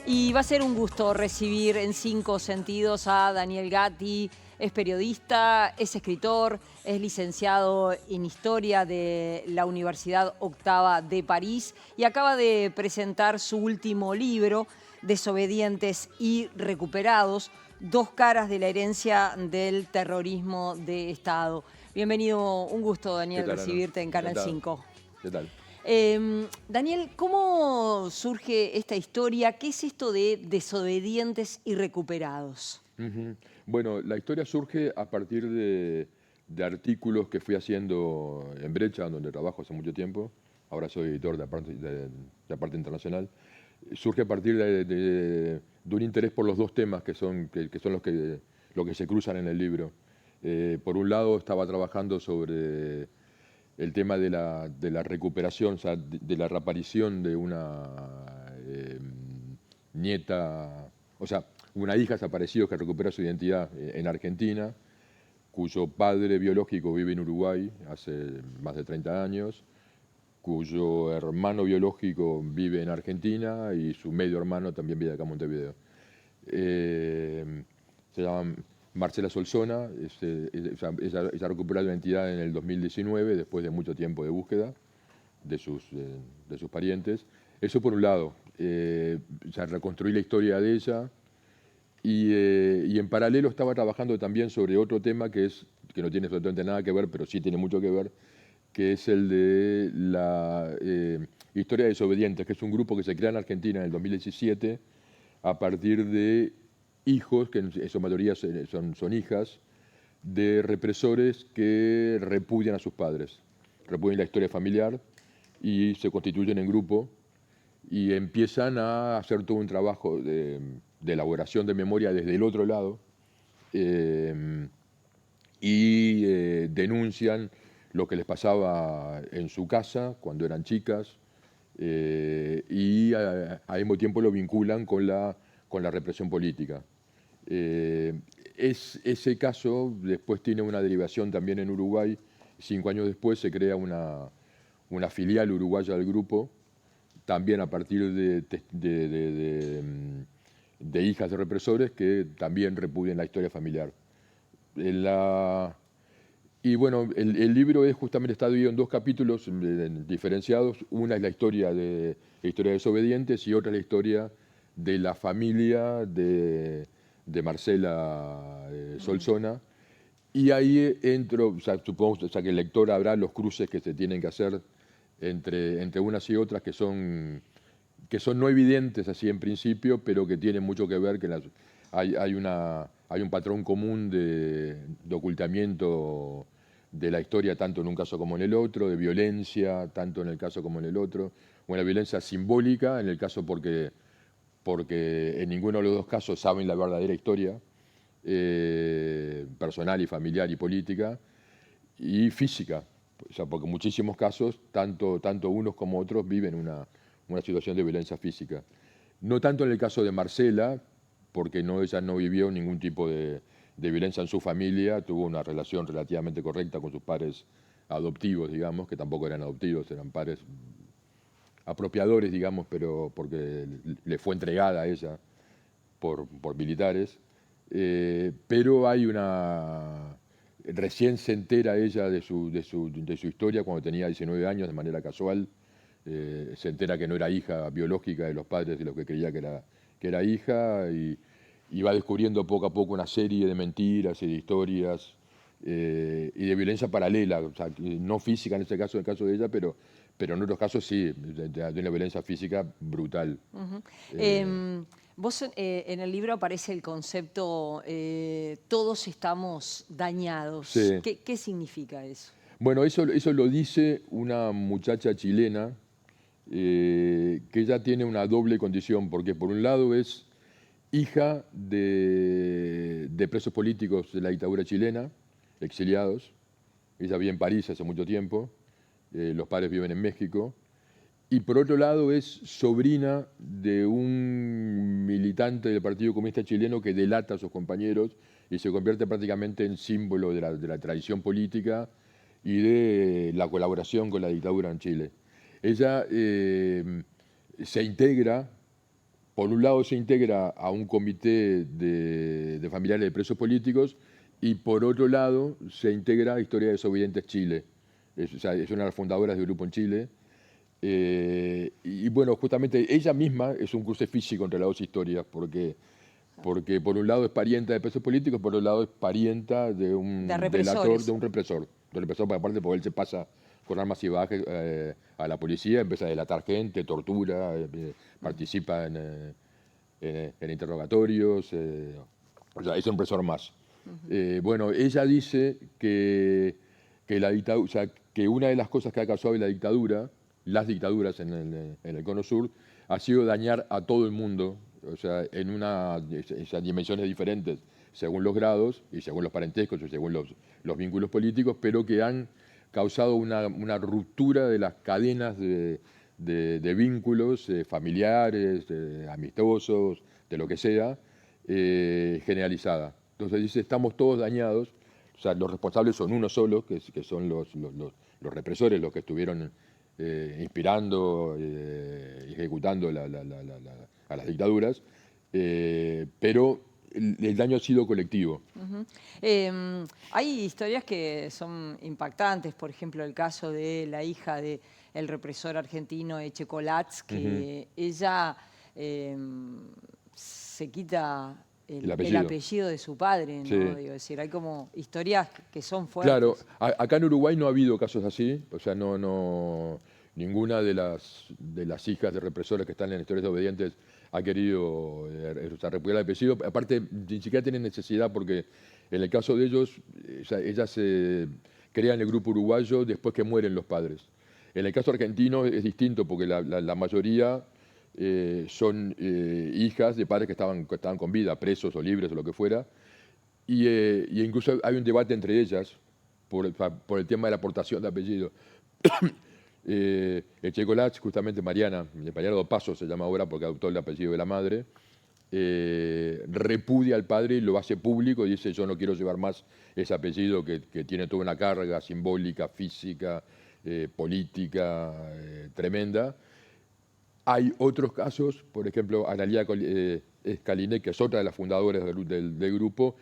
Y va a ser un gusto recibir en 5 sentidos a Daniel Gatti. Es periodista, es escritor, es licenciado en Historia de la Universidad Octava de París y acaba de presentar su último libro, Desobedientes y Recuperados, dos caras de la herencia del terrorismo de Estado. Bienvenido, un gusto, ¿Qué Daniel, tal, Ana? recibirte en Canal Encantado. 5. ¿Qué tal? Daniel, ¿cómo surge esta historia? ¿Qué es esto de desobedientes y recuperados? Ujú. Bueno, la historia surge a partir de artículos que fui haciendo en Brecha, donde trabajo hace mucho tiempo. Ahora soy editor de parte internacional. Surge a partir de un interés por los dos temas que son los que se cruzan en el libro. Por un lado, estaba trabajando sobre el tema de la recuperación, o sea, de la reaparición de una nieta, o sea, una hija desaparecida que recupera su identidad en Argentina, cuyo padre biológico vive en Uruguay hace más de 30 años, cuyo hermano biológico vive en Argentina y su medio hermano también vive acá en Montevideo. Se llama Marcela Solsona. Ella recuperó la identidad en el 2019, después de mucho tiempo de búsqueda de sus parientes. Eso por un lado. Reconstruí la historia de ella y en paralelo estaba trabajando también sobre otro tema que no tiene absolutamente nada que ver, pero sí tiene mucho que ver, que es el de la Historia de Desobedientes, que es un grupo que se crea en Argentina en el 2017 a partir de hijos, que en su mayoría son hijas, de represores que repudian a sus padres, repudian la historia familiar y se constituyen en grupo y empiezan a hacer todo un trabajo de elaboración de memoria desde el otro lado eh, y denuncian lo que les pasaba en su casa cuando eran chicas y al mismo tiempo lo vinculan con la represión política. Ese caso después tiene una derivación también en Uruguay. 5 años después se crea una filial uruguaya del grupo, también a partir de hijas de represores que también repudian la historia familiar. Y bueno, el libro justamente está dividido en dos capítulos diferenciados. Una es la historia de desobedientes y otra es la historia de la familia de Marcela Solsona. Y ahí entro, o sea, supongo que el lector habrá los cruces que se tienen que hacer entre unas y otras que son no evidentes así en principio, pero que tienen mucho que ver, hay un patrón común de ocultamiento de la historia, tanto en un caso como en el otro, de violencia, tanto en el caso como en el otro, una violencia simbólica, en el caso porque en ninguno de los dos casos saben la verdadera historia, personal y familiar y política, y física, o sea, porque en muchísimos casos, tanto unos como otros viven una situación de violencia física. No tanto en el caso de Marcela, porque ella no vivió ningún tipo de violencia en su familia, tuvo una relación relativamente correcta con sus padres adoptivos, digamos, que tampoco eran adoptivos, eran padres apropiadores, digamos, pero porque le fue entregada a ella por militares. Pero hay una... Recién se entera ella de su historia cuando tenía 19 años, de manera casual. Se entera que no era hija biológica de los padres de los que creía que era hija y va descubriendo poco a poco una serie de mentiras y de historias y de violencia paralela, o sea, no física en este caso, en el caso de ella, pero en otros casos sí, de una violencia física brutal. Ujú. Eh, Vos en el libro aparece el concepto todos estamos dañados. sí. ¿Qué significa eso? Bueno, eso lo dice una muchacha chilena que ella tiene una doble condición, porque por un lado es hija de presos políticos de la dictadura chilena, exiliados. Ella vive en París hace mucho tiempo, los padres viven en México. Y por otro lado es sobrina de un militante del Partido Comunista Chileno que delata a sus compañeros y se convierte prácticamente en símbolo de la tradición política y de la colaboración con la dictadura en Chile. Ella se integra por un lado se integra a un comité de familiares de presos políticos y por otro lado se integra a Historia de Desobedientes Chile. O sea, es una de las fundadoras del grupo en Chile. Y bueno, justamente ella misma es un cruce físico entre las dos historias, porque por un lado es parienta de presos políticos, por otro lado es parienta de un delator, de un represor, porque aparte porque él se pasa con armas y bajas a la policía, empieza a delatar gente, tortura, participa en interrogatorios, o sea, es un represor más. Bueno, ella dice que la dictadura, o sea, que una de las cosas que ha causado la dictadura, las dictaduras en el Cono Sur, ha sido dañar a todo el mundo, o sea, en dimensiones diferentes, según los grados y según los parentescos y según los vínculos políticos, pero que han causado una ruptura de las cadenas de vínculos familiares, amistosos, de lo que sea, generalizada. Entonces dice, estamos todos dañados, o sea, los responsables son uno solo, que son los represores, los que estuvieron inspirando, ejecutando a las dictaduras, pero el daño ha sido colectivo. Hay historias que son impactantes, por ejemplo, el caso de la hija del represor argentino Eche Colatz, que ella se quita el apellido de su padre, ¿no? Sí. Digo, es decir, hay como historias que son fuertes. Claro, acá en Uruguay no ha habido casos así, o sea, ninguna de las hijas de represores que están en Historias de Obedientes ha querido repudiar el apellido. Aparte, ni siquiera tienen necesidad porque en el caso de ellos, ellas se crean el grupo uruguayo después que mueren los padres. En el caso argentino es distinto porque la mayoría son hijas de padres que estaban con vida, presos o libres o lo que fuera, y incluso hay un debate entre ellas por el tema de la aportación de apellido. Eche Colatz, justamente Mariana Dos Pasos se llama ahora porque adoptó el apellido de la madre, repudia al padre y lo hace público y dice yo no quiero llevar más ese apellido que tiene toda una carga simbólica, física, política tremenda. Hay otros casos, por ejemplo, Analía Escalinet, que es otra de las fundadoras del grupo,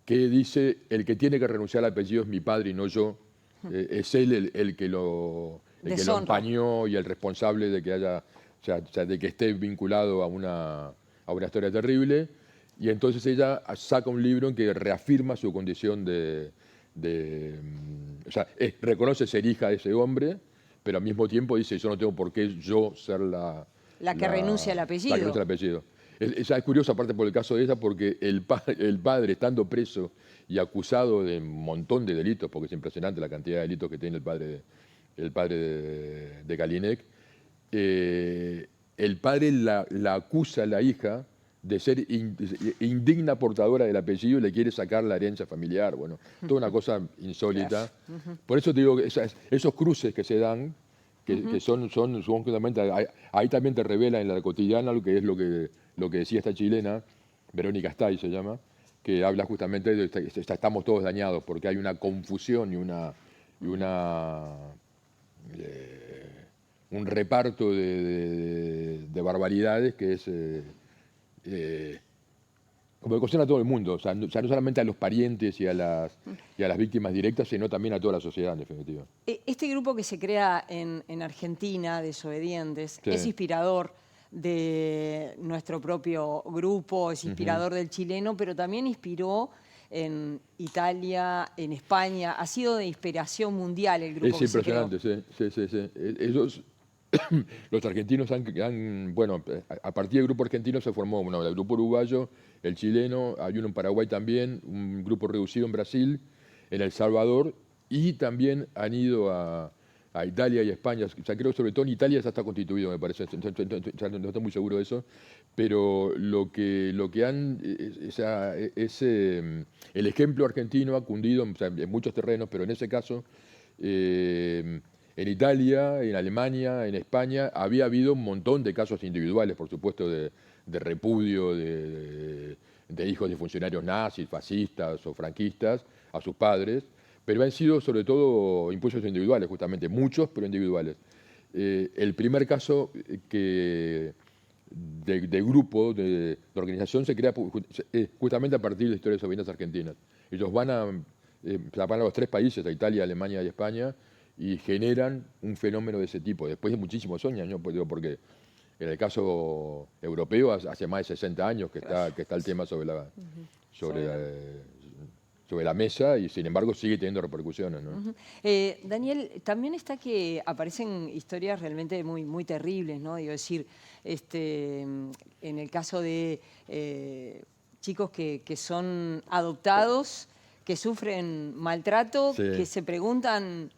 que dice el que tiene que renunciar al apellido es mi padre y no yo. Es él el que lo empañó y el responsable de que haya, o sea, de que esté vinculado a una historia terrible. Y entonces ella saca un libro en que reafirma su condición o sea, reconoce ser hija de ese hombre, pero al mismo tiempo dice yo no tengo por qué yo ser la que renuncia al apellido. La que renuncia al apellido. Es curioso, aparte por el caso de ella, porque el padre, estando preso y acusado de un montón de delitos, porque es impresionante la cantidad de delitos que tiene el padre de Calinek, el padre la acusa a la hija de ser indigna portadora del apellido y le quiere sacar la herencia familiar. Bueno, toda una cosa insólita. Por eso te digo que esos cruces que se dan, que son justamente, ahí también te revela en la cotidiana lo que es lo que decía esta chilena, Verónica Stay se llama, que habla justamente de estamos todos dañados porque hay una confusión y un reparto de barbaridades que es como que cuestiona a todo el mundo, o sea, no solamente a los parientes y a las víctimas directas, sino también a toda la sociedad, en definitiva. Este grupo que se crea en Argentina, Desobedientes, Sí. es inspirador de nuestro propio grupo, es inspirador del chileno, pero también inspiró en Italia, en España. Ha sido de inspiración mundial el grupo que se creó. Es impresionante, sí. Ellos, los argentinos bueno, a partir del grupo argentino se formó el grupo uruguayo, el chileno, hay uno en Paraguay también, un grupo reducido en Brasil, en El Salvador, y también han ido a Italia y a España. O sea, creo que sobre todo en Italia ya está constituido, me parece, no estoy muy seguro de eso, pero lo que han, es el ejemplo argentino ha cundido en muchos terrenos, pero en ese caso, en Italia, en Alemania, en España, había habido un montón de casos individuales, por supuesto, de repudio de hijos de funcionarios nazis, fascistas o franquistas a sus padres, pero han sido sobre todo impulsos individuales, justamente, muchos, pero individuales. El primer caso que de grupo, de organización, se crea justamente a partir de historias soberanas argentinas. Ellos van a los 3 países, a Italia, Alemania y España, y generan un fenómeno de ese tipo, después de muchísimos años, ¿no? Pues digo, porque en el caso europeo hace más de 60 años que está el tema sobre la mesa, y sin embargo sigue teniendo repercusiones, ¿no? Daniel, también está que aparecen historias realmente muy, muy terribles, ¿no? Digo, decir, en el caso de chicos que son adoptados, que sufren maltrato, Sí. que se preguntan,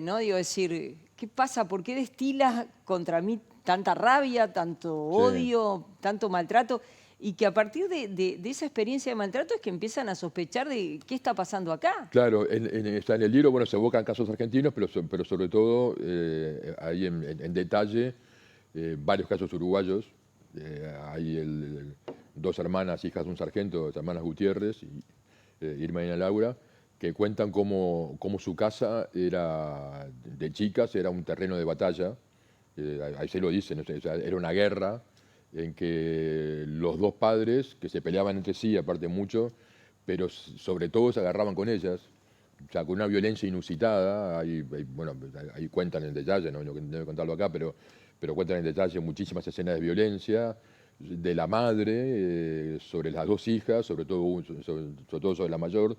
¿no? Digo, decir, ¿qué pasa? ¿Por qué destilas contra mí tanta rabia, tanto odio, tanto maltrato? Y que a partir de esa experiencia de maltrato es que empiezan a sospechar de qué está pasando acá. Claro, está en el libro, bueno, se evocan casos argentinos, pero sobre todo ahí en detalle varios casos uruguayos. Hay 2 hermanas, hijas de un sargento, 2 hermanas Gutiérrez, Irma y Ana Laura, que cuentan cómo su casa era, de chicas, era un terreno de batalla. Ahí se lo dicen, o sea, era una guerra en que los 2 padres, que se peleaban entre sí, aparte mucho, pero sobre todo se agarraban con ellas, o sea, con una violencia inusitada. Bueno, ahí cuentan en detalle, no voy a contarlo acá, pero cuentan en detalle muchísimas escenas de violencia de la madre sobre las 2 hijas, sobre todo sobre la mayor.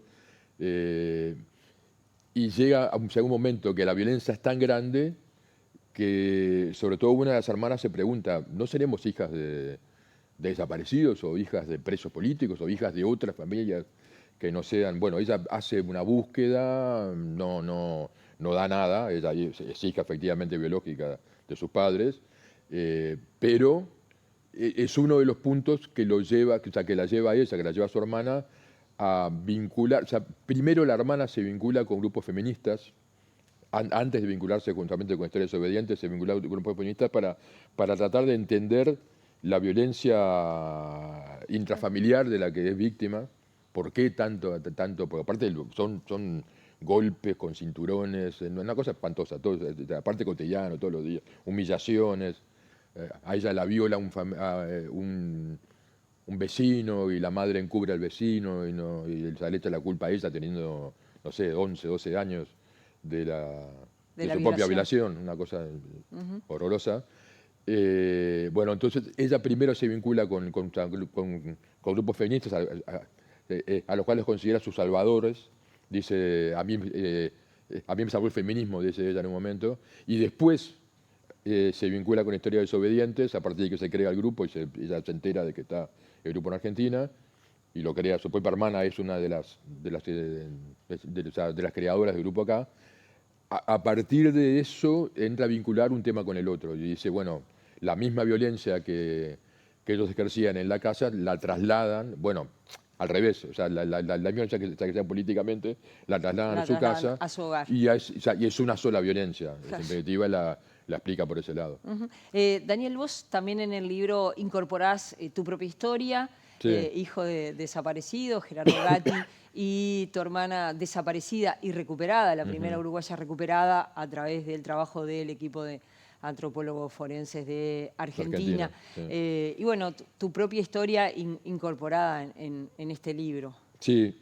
Y llega un momento que la violencia es tan grande que sobre todo una de las hermanas se pregunta, ¿no seremos hijas de desaparecidos o hijas de presos políticos o hijas de otras familias que no sean? Bueno, ella hace una búsqueda, no da nada, ella es hija efectivamente biológica de sus padres, pero es uno de los puntos que lo lleva, o sea, que la lleva a ella, que la lleva a su hermana a vincular. O sea, primero la hermana se vincula con grupos feministas. Antes de vincularse justamente con Historias Obedientes, se vinculaba con grupos feministas para tratar de entender la violencia intrafamiliar de la que es víctima. ¿Por qué tanto? Porque aparte son golpes con cinturones, una cosa espantosa, todo, aparte cotidiano, todos los días, humillaciones. A ella la viola un vecino y la madre encubre al vecino y le echa la culpa a ella teniendo, no sé, 11, 12 años de su propia violación, una cosa horrorosa. Bueno, entonces ella primero se vincula con grupos feministas a los cuales considera sus salvadores. Dice, a mí me salvó el feminismo, dice ella en un momento, y después se vincula con Historias Desobedientes a partir de que se crea el grupo y ella se entera de que está el grupo en Argentina y lo crea. Su propia hermana es una de las creadoras del grupo acá. A partir de eso entra a vincular un tema con el otro y dice, bueno, la misma violencia que ellos ejercían en la casa la trasladan, bueno, al revés, o sea, la violencia que ejercían políticamente la trasladan a su casa, a su hogar. y es una sola violencia. En definitiva la explica por ese lado. Daniel, vos también en el libro incorporás tu propia historia, Sí. hijo de desaparecido, Gerardo Gatti, y tu hermana desaparecida y recuperada, la primera uruguaya recuperada a través del trabajo del equipo de antropólogos forenses de Argentina. Sí. Y bueno, tu propia historia incorporada en este libro. Sí,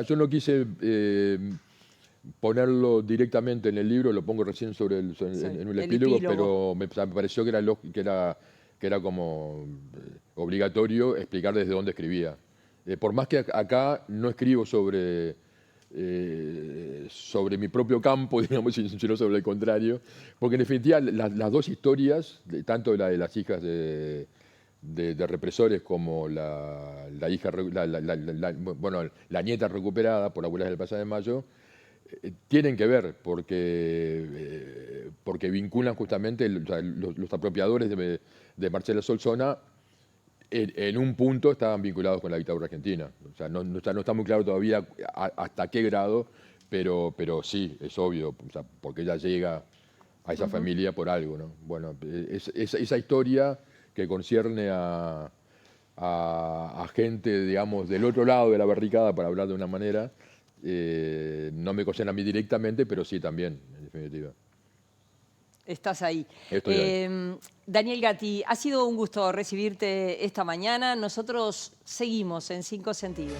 yo no quise ponerlo directamente en el libro, lo pongo recién en el epílogo, pero me pareció que era como obligatorio explicar desde dónde escribía. Por más que acá no escribo sobre mi propio campo, digamos, sino sobre el contrario, porque en definitiva las 2 historias, tanto la de las hijas de represores como la nieta recuperada por Abuelas del Plaza de Mayo, tienen que ver porque vinculan justamente los apropiadores de Marcela Solsona en un punto estaban vinculados con la dictadura argentina. O sea, no está muy claro todavía hasta qué grado, pero sí, es obvio, o sea, porque ella llega a esa familia por algo, ¿no? Bueno, esa historia que concierne a gente, digamos, del otro lado de la barricada, para hablar de una manera, no me concierne a mí directamente, pero sí también, en definitiva. Estás ahí. Estoy ahí. Daniel Gatti, ha sido un gusto recibirte esta mañana. Nosotros seguimos en Cinco Sentidos.